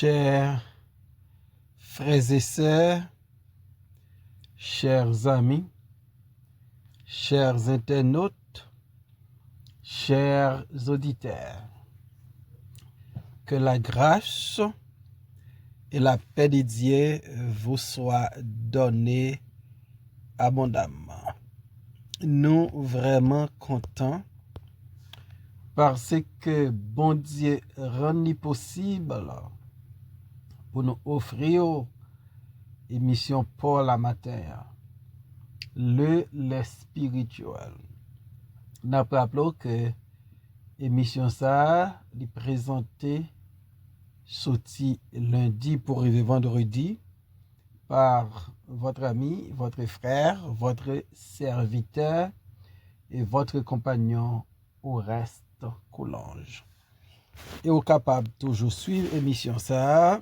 Chers frères et sœurs, chers amis, chers internautes, chers auditeurs, que la grâce et la paix de Dieu vous soient données abondamment. Nous vraiment contents parce que bon Dieu rend possible pour nous offrir émission pour la matin, le spirituel. Nous rappelons que émission ça est présentée sorti lundi pour arriver vendredi par votre ami, votre frère, votre serviteur et votre compagnon au reste Coulange. Et au capable toujours suivre émission ça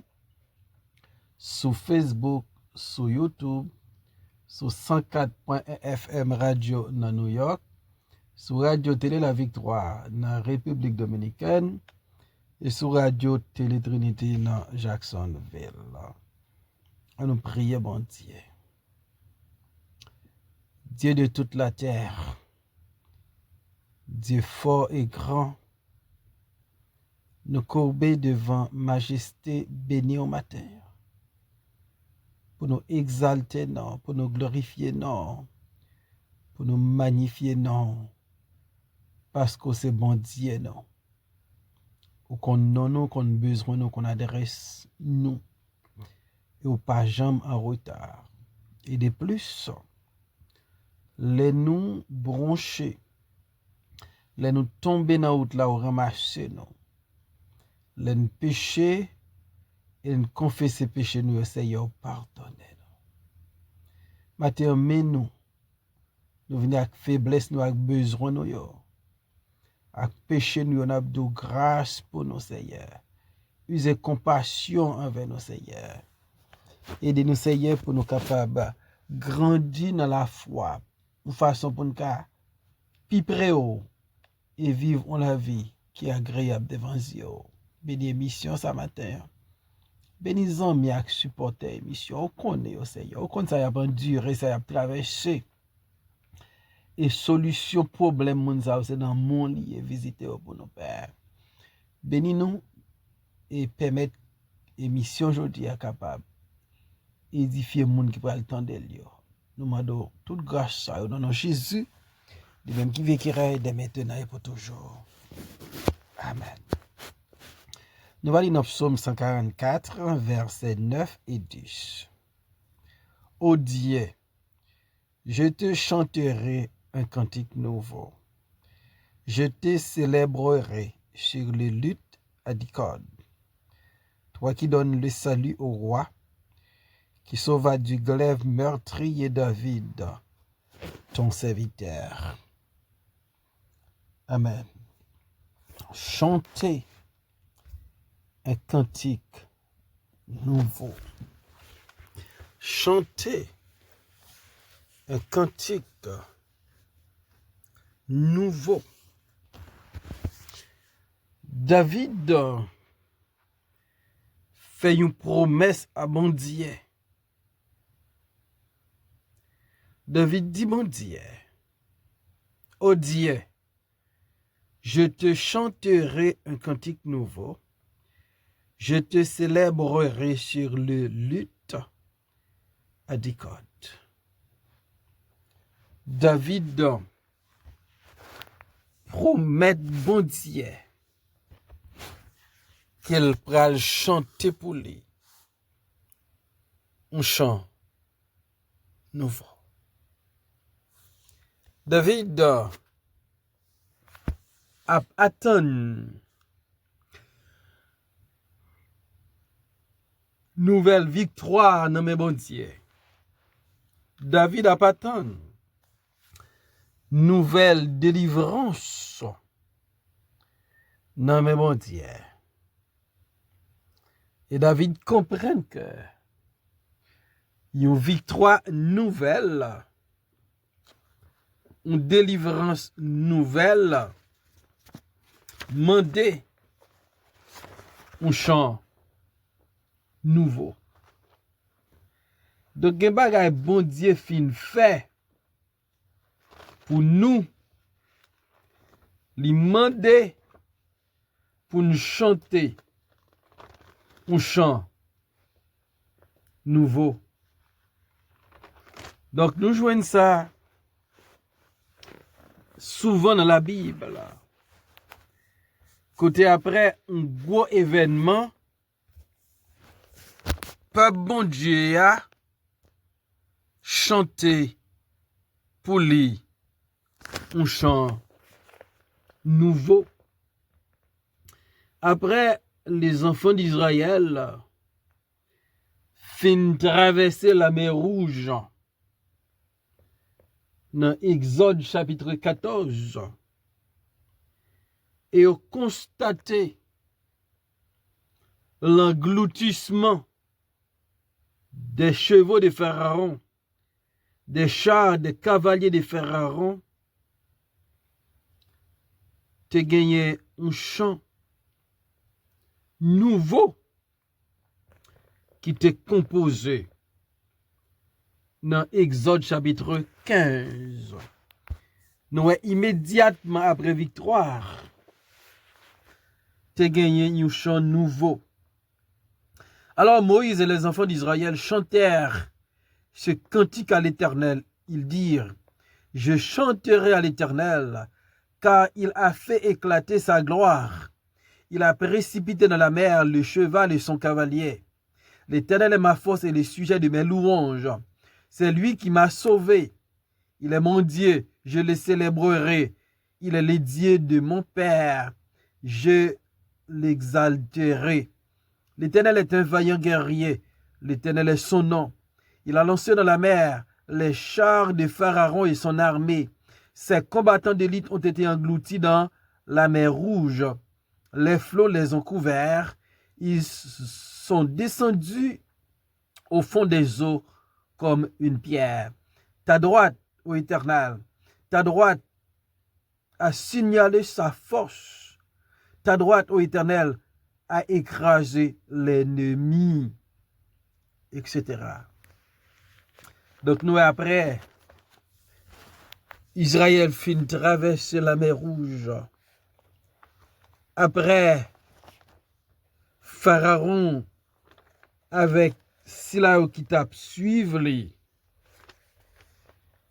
sur Facebook, sur YouTube, sur 104.1 FM Radio dans New York, sur Radio Télé La Victoire dans République Dominicaine et sur Radio Télé Trinité dans Jacksonville. On nous prie, bon Dieu. Dieu de toute la terre, Dieu fort et grand, nous courber devant majesté bénie au matin, pour nous exalter, non, pour nous glorifier, non, pour nous magnifier, non, parce que c'est bon Dieu, non, ou qu'on nous, qu'on besoin, nous, qu'on adresse, nous, et ou pas jamais en retard. Et de plus, les nous broncher, les nous tomber dans route là ou ramasser, non, les nous pécher, et nous confesser péché, nous, Seigneur, pardonner. Matin, mais nous venons avec faiblesse, nous avec besoin, nous, avec péché, nous avons de grâce pour nous, Seigneur. Usez compassion envers nous, Seigneur. Aidez-nous, Seigneur, pour nous capables de grandir dans la foi, de façon pour nous plus près et vivre la vie qui est agréable devant Dieu. Bénis l'émission ce matin. Bénis les amis qui supportent l'émission. On connaît, Seigneur. On connaît ça y a enduré, ça y a traversé. Et solution problème, c'est dans mon lit et visiter pour nos pères. Bénis-nous et permettre l'émission aujourd'hui à capable édifier le monde qui prend le temps de lire. Nous demandons toute grâce à nous, Jésus, de même qui vécira dès maintenant et pour toujours. Amen. Nous allons dans Psaume 144, versets 9 et 10. Ô Dieu, je te chanterai un cantique nouveau. Je te célébrerai sur les luttes à discorde. Toi qui donnes le salut au roi, qui sauva du glaive meurtrier David, ton serviteur. Amen. Chantez un cantique nouveau. Chantez un cantique nouveau. David fait une promesse à bon Dieu. David dit, bon Dieu, ô Dieu, je te chanterai un cantique nouveau, je te célébrerai sur le luth à discorde. David promet bon Dieu qu'elle pral chanter pour lui un chant nouveau. David attend nouvelle victoire dans mes bon Dieu. David attend nouvelle délivrance dans mes bon Dieu. Et David comprend que une victoire nouvelle, une délivrance nouvelle, mandé un chant nouveau. Donc, gen bagay bon Dieu fin fait pour nous, li mande pour nous chanter un chant nouveau. Donc, nous jouons ça souvent dans la Bible. Côté après un gros événement, peuple bon Dieu a chanté pour lui un chant nouveau. Après, les enfants d'Israël fin traverser la mer Rouge dans Exode chapitre 14 et ont constaté l'engloutissement des chevaux de Pharaon, des chars, des cavaliers de Pharaon, te gagné un chant nouveau qui t'est composé dans Exode chapitre 15. Nous immédiatement après victoire, t'es gagné un chant nouveau. Alors Moïse et les enfants d'Israël chantèrent ce cantique à l'Éternel. Ils dirent, je chanterai à l'Éternel, car il a fait éclater sa gloire. Il a précipité dans la mer le cheval et son cavalier. L'Éternel est ma force et le sujet de mes louanges. C'est lui qui m'a sauvé. Il est mon Dieu, je le célébrerai. Il est le Dieu de mon Père, je l'exalterai. L'Éternel est un vaillant guerrier. L'Éternel est son nom. Il a lancé dans la mer les chars de Pharaon et son armée. Ses combattants d'élite ont été engloutis dans la mer Rouge. Les flots les ont couverts. Ils sont descendus au fond des eaux comme une pierre. Ta droite, ô Éternel, ta droite a signalé sa force. Ta droite, ô Éternel, a écrasé l'ennemi, etc. Donc nous après, Israël fin traverser la mer Rouge. Après, Pharaon avec Sila qui tape suivre lui,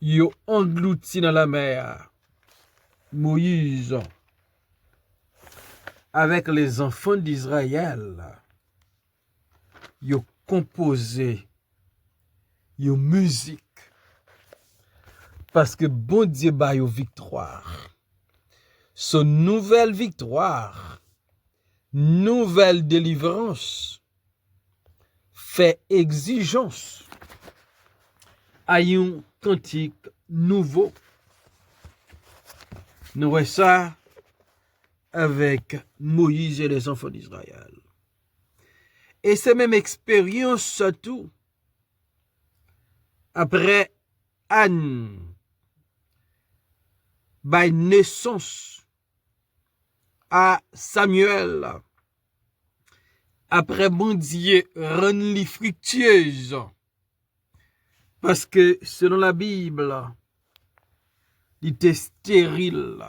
yo englouti dans la mer. Moïse avec les enfants d'Israël, yo composé yo musique parce que bon Dieu ba yo victoire. Son nouvelle victoire, nouvelle délivrance fait exigence à un cantique nouveau. Nous voyons ça avec Moïse et les enfants d'Israël. Et cette même expérience surtout après Anne by naissance à Samuel, après bon Dieu rend-li fructueuse, parce que selon la Bible, il était stérile.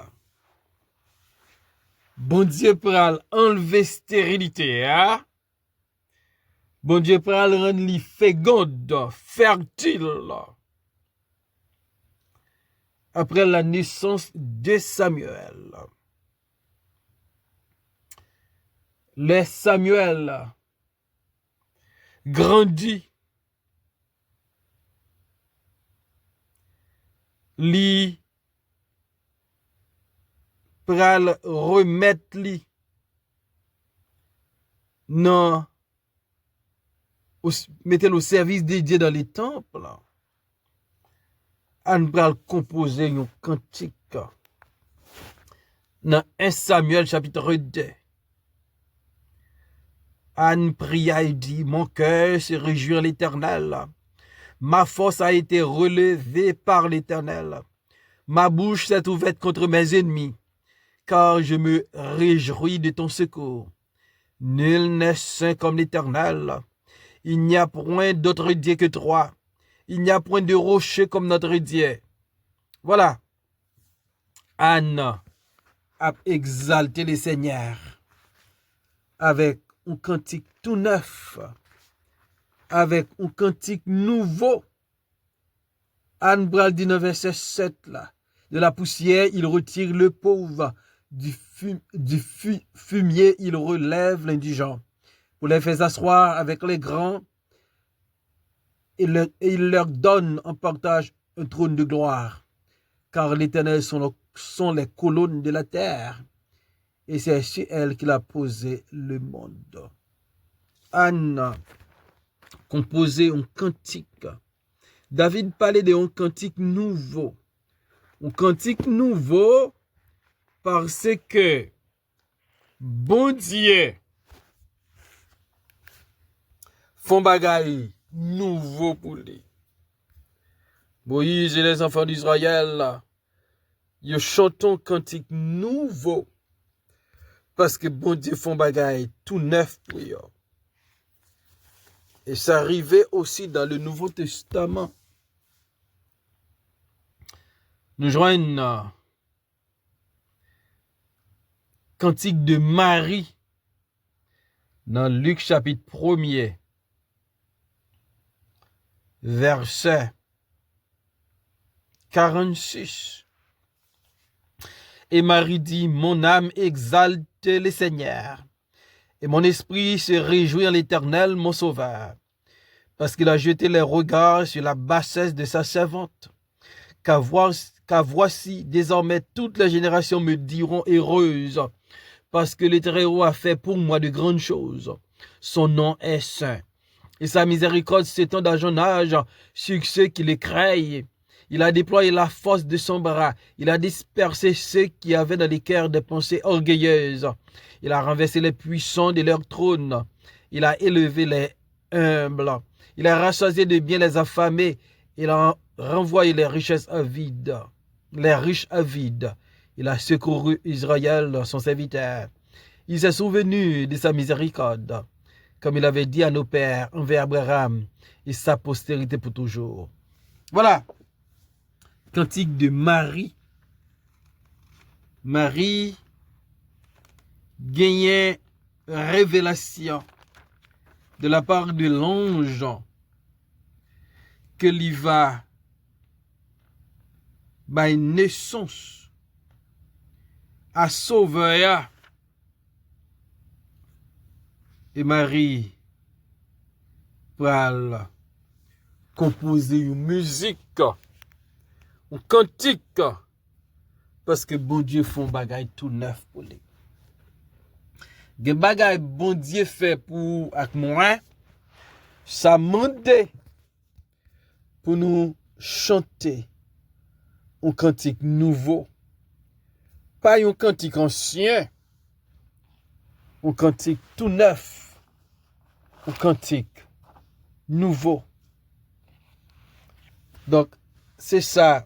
Bon Dieu pral enlever stérilité, hein? Bon Dieu pral rend-li féconde, fertile. Après la naissance de Samuel. Le Samuel grandit, li pral remettre li non mettez au service de Dieu dans les temples. On pral composer un cantique dans 1 Samuel chapitre 2. Anne pria et dit, mon cœur se réjouit en l'Éternel. Ma force a été relevée par l'Éternel. Ma bouche s'est ouverte contre mes ennemis, car je me réjouis de ton secours. Nul n'est saint comme l'Éternel. Il n'y a point d'autre Dieu que toi. Il n'y a point de rocher comme notre Dieu. Voilà. Anne a exalté le Seigneur avec un cantique tout neuf, avec un cantique nouveau. Anne Bral dit dans verset 7 là, de la poussière il retire le pauvre, du fumier il relève l'indigent, pour les faire asseoir avec les grands, et il leur donne en partage un trône de gloire, car l'Éternel sont les colonnes de la terre, et c'est sur elle qu'il a posé le monde. Anne a composé un cantique. David parlait d'un cantique nouveau. Un cantique nouveau parce que bon Dieu font bagaille nouveau pour lui. Moïse et les enfants d'Israël, ils chantent un cantique nouveau parce que bon Dieu font bagaille tout neuf pour eux. Et ça arrivait aussi dans le Nouveau Testament. Nous joignons cantique de Marie dans Luc chapitre 1er, verset 46. Et Marie dit, mon âme exalte le Seigneur, et mon esprit se réjouit en l'Éternel, mon sauveur, parce qu'il a jeté les regards sur la bassesse de sa servante. Car voici, désormais, toutes les générations me diront heureuse, parce que le Très-Haut a fait pour moi de grandes choses. Son nom est saint, et sa miséricorde s'étend d'âge en âge sur ceux qui le craignent. Il a déployé la force de son bras. Il a dispersé ceux qui avaient dans les cœurs des pensées orgueilleuses. Il a renversé les puissants de leur trône. Il a élevé les humbles. Il a rassasié de biens les affamés. Il a renvoyé les richesses avides. Les riches avides. Il a secouru Israël, son serviteur. Il s'est souvenu de sa miséricorde, comme il avait dit à nos pères envers Abraham, et sa postérité pour toujours. Voilà. Cantique de Marie. Marie gagnait révélation de la part de l'ange que l'il va une naissance à sauveur. Et Marie va composer une musique, un cantique, parce que bon Dieu font bagaille tout neuf pour lui. Des bagaille bon Dieu fait pour avec moi, ça mande pour nous chanter un cantique nouveau, pas un cantique ancien, un cantique tout neuf, un cantique nouveau. Donc, c'est ça.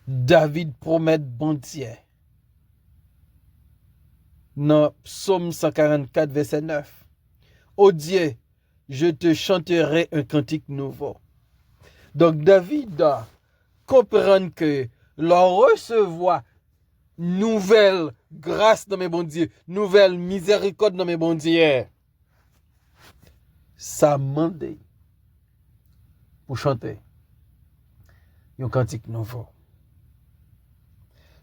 David promet bon Dieu. Dans Psaume 144, verset 9. Ô Dieu, je te chanterai un cantique nouveau. Donc, David comprend que l'on recevoir nouvelle grâce dans mes bons dieux, nouvelle miséricorde dans mes bons dieux, ça mande pour chanter un cantique nouveau.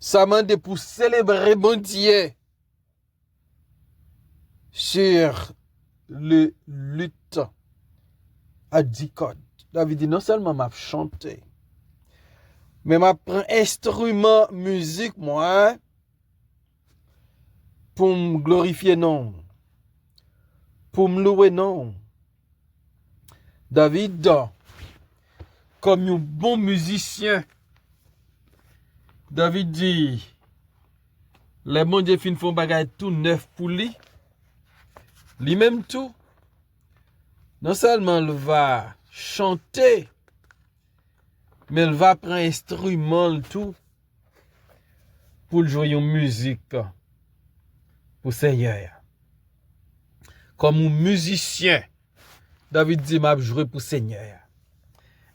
Ça mande pour célébrer bon Dieu sur le lutte à 10 cordes. David dit non seulement m'a chanté, mais m'a prend instrument musique moi pour me glorifier non, pour me louer non. David, comme un bon musicien, David dit, les bons dieux fin font bagaille tout neuf pour lui. Lui-même tout. Non seulement il va chanter, mais il va prendre instrument tout pour jouer une musique pour Seigneur. Comme un musicien David dit, m'a joué pour Seigneur.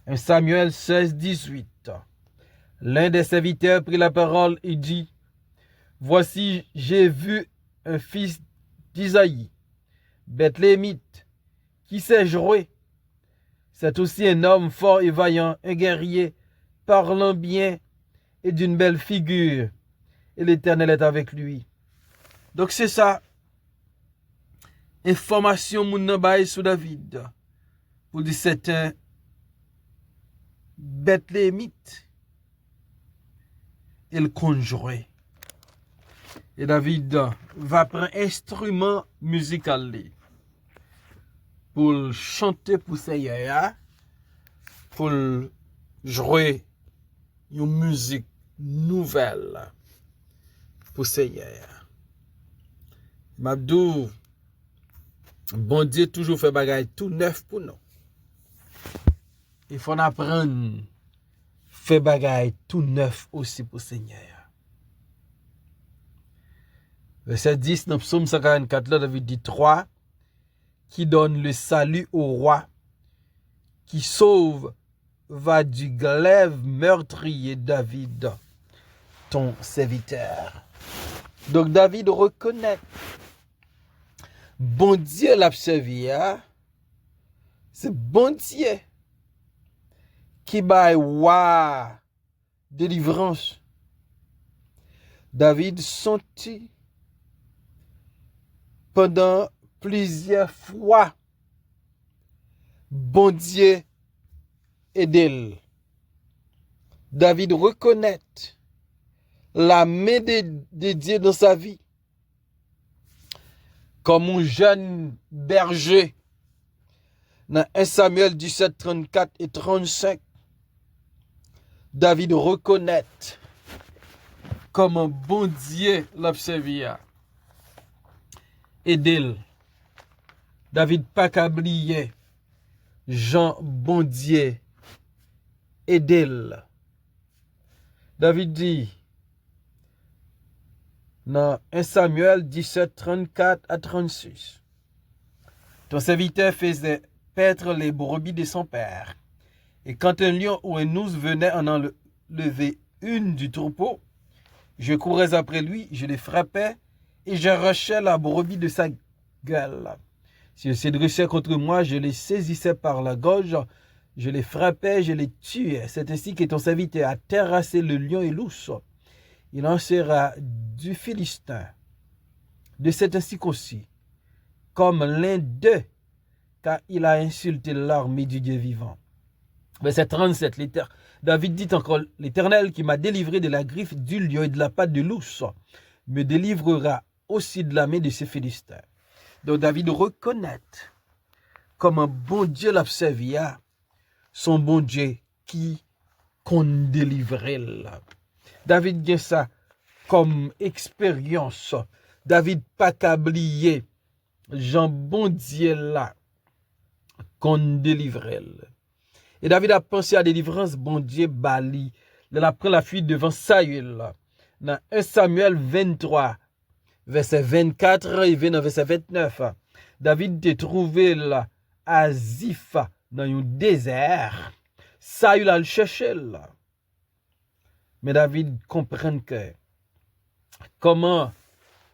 1 Samuel 16, 18. L'un des serviteurs prit la parole et dit, voici, j'ai vu un fils d'Isaïe, Bethléemite, qui sait jouer. C'est aussi un homme fort et vaillant, un guerrier, parlant bien et d'une belle figure. Et l'Éternel est avec lui. Donc c'est ça. Information moun nan baye sou David. Pour dire c'est un Bethléemite. Il conjurait. Et David va prendre un instrument musical pour chanter pour Seigneur, pour jouer une musique nouvelle pour Seigneur. M'abdou, bon Dieu toujours fait bagaille tout neuf pour nous. Il faut apprendre faire bagaille tout neuf aussi pour Seigneur. Verset 10 dans Psaume 144, là, David dit 3, qui donne le salut au roi, qui sauve, va du glaive meurtrier David, ton serviteur. Donc David reconnaît, bon Dieu l'a servi, hein? C'est bon Dieu qui baille wa délivrance. David sentit pendant plusieurs fois bon Dieu aidé. David reconnaît la main de Dieu dans sa vie. Comme un jeune berger dans 1 Samuel 17, 34 et 35, David reconnaît comme un bon Dieu l'a servi. Aidé. David pas qu'oublier Jean bon Dieu aidé. David dit dans 1 Samuel 17, 34 à 36. Ton serviteur faisait paître les brebis de son père. Et quand un lion ou un ours venait en enlever une du troupeau, je courais après lui, je le frappais et j'arrachais la brebis de sa gueule. S'il se dressait contre moi, je les saisissais par la gorge, je les frappais, je les tuais. C'est ainsi que ton serviteur a terrassé le lion et l'ours. Il en sera du Philistin, de cet ainsi qu'aussi, comme l'un d'eux, car il a insulté l'armée du Dieu vivant. Verset 37, David dit encore, l'Éternel qui m'a délivré de la griffe du lion et de la patte de l'ours, me délivrera aussi de la main de ces Philistins. Donc David reconnaît comme un bon Dieu l'a servi, son bon Dieu qui qu'on délivrait là. David gagne ça comme expérience. David pas qu'oublier Jean bon Dieu là qu'on délivrait. Et David a pensé à la délivrance bon Dieu bali. Il a pris la fuite devant Saül. Dans 1 Samuel 23, verset 24 et dans verset 29. David était trouvé là à Ziph dans un désert. Saül a le cherché là. Mais David comprend que comment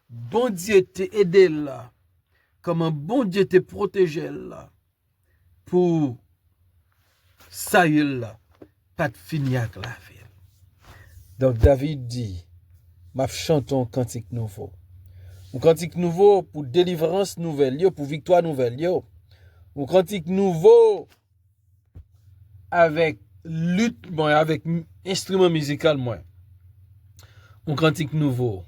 bon Dieu t'a aidé là, comment bon Dieu t'a protégé là, pour Saül là, pas de finir avec la ville. Donc David dit, m'a chantons un cantique nouveau. Un cantique nouveau pour délivrance nouvelle, pour victoire nouvelle. Un cantique nouveau avec lutte, avec instrument musical, un cantique nouveau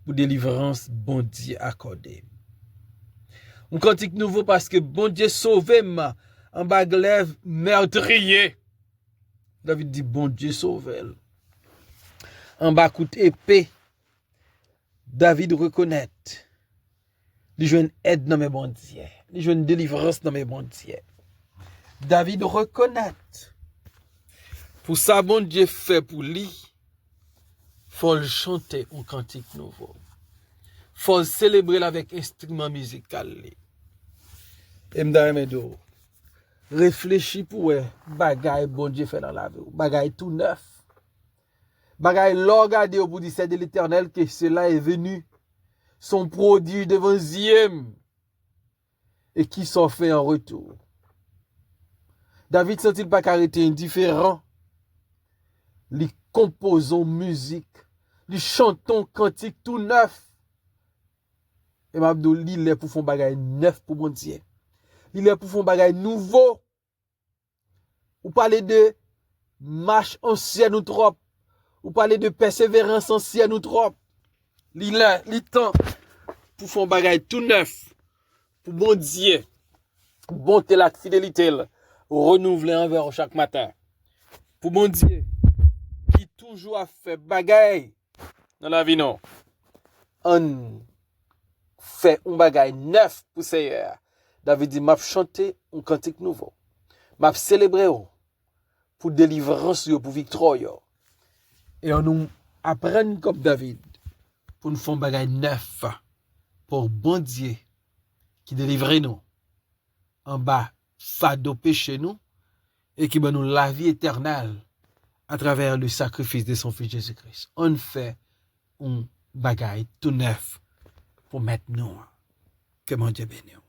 pour délivrance, bon Dieu accordé. Un cantique nouveau parce que bon Dieu sauvé ma en bas glaive meurtrier. David dit bon Dieu sauvé. En bas coup épée. David reconnaît. Les jeunes aide dans mes bon Dieu. Les jeunes délivrance dans mes bon Dieu. David reconnaît. Pour ça, bon Dieu fait pour lui, faut le chanter un cantique nouveau. Faut le célébrer avec instrument musical. Et m'dame do. réfléchis pour bagay bon Dieu fait dans la vie, bagay tout neuf. Bagay l'on regarde au bout du c'est de l'Éternel que cela est venu, son prodige devant Ziem, et qui s'en fait en retour. David sent-il pas qu'arrêter indifférent? Les composons musique, les chantons cantiques tout neuf. Et m'abdou, il est pour faire bagay neuf pour mon Dieu. Il est pour faire bagay nouveau. Ou parler de marche ancienne ou trop. Ou parler de persévérance ancienne ou trop. Il est temps pour faire bagay tout neuf. Pour mon Dieu. Bonté la fidélité. Renouveler envers chaque matin. Pour mon Dieu. Qui toujours a fait bagay dans la vie non. On fait un bagay neuf pour Seigneur. David dit, m'a chanté un cantique nouveau. M'a célébré pour délivrance pour victoire. Et on nous apprend comme David pour nous faire un bagay neuf pour bon Dieu qui délivre nous en bas fado péché nous et qui donne nous la vie éternelle à travers le sacrifice de son fils Jésus-Christ. On fait un bagay tout neuf pour maintenant. Que mon Dieu bénisse.